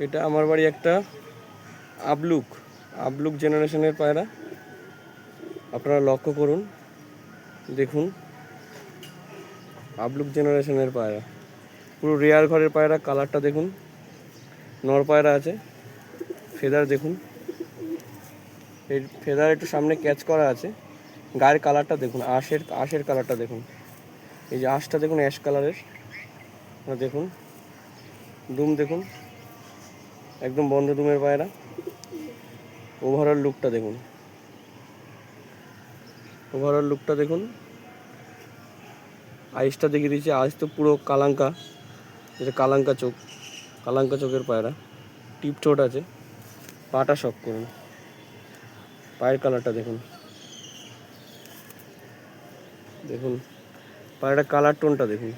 এটা আমার বাড়ি একটা আবলুক আবলুক জেনারেশনের পায়রা। আপনারা লক্ষ্য করুন, দেখুন, আবলুক জেনারেশনের পায়রা, পুরো রেয়ার ঘরের পায়রা। কালারটা দেখুন, নর পায়রা আছে, ফেদার দেখুন, এই ফেদার একটু সামনে ক্যাচ করা আছে। গায়ের কালারটা দেখুন, আঁশের কালারটা দেখুন, এই যে আঁশটা দেখুন অ্যাশ কালারের, দেখুন দুম দেখুন, একদম বন্ধ দুমের পায়রা। ওভারঅল লুকটা দেখুন, ওভারঅল লুকটা দেখুন। আইসটা দেখিয়ে দিয়েছি, আইস তো পুরো কালাঙ্কা, যেটা কালাঙ্কা চোখের পায়রা। টিপ ঠোঁট আছে, পাটা শক করুন, পায়ের কালারটা দেখুন, দেখুন পায়রাটা কালার টোনটা দেখুন।